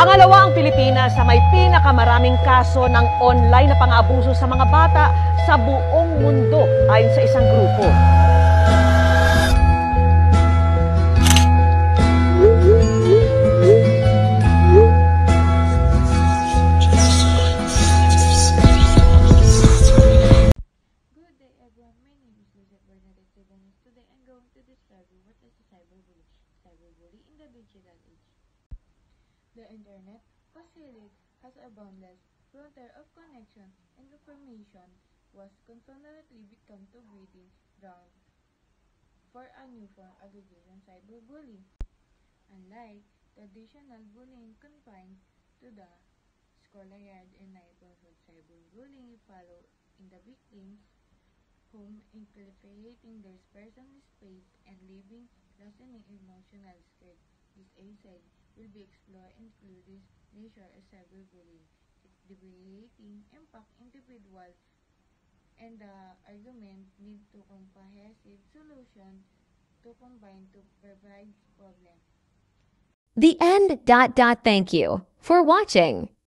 Pangalawa ang Pilipinas sa may pinakamaraming kaso ng online na pang-aabuso sa mga bata sa buong mundo ayon sa isang grupo. Good day everyone, my name is Lizette Bernadette Tibanes. Today I'm going to describe you what is a cyberbully in the digital age. The internet has a boundless frontier of connection and information was constantly become to breeding ground for a new form of aggregation cyberbullying. Unlike traditional bullying confined to the schoolyard and neighborhood, cyberbullying follow in the victim's home, infiltrating their personal space and leaving lasting emotional scared. This essay will be explored includes nature of cyberbullying, its debilitating impact individual, and the argument need to comprehensive solution to combine to provide problem. The end. Thank you for watching.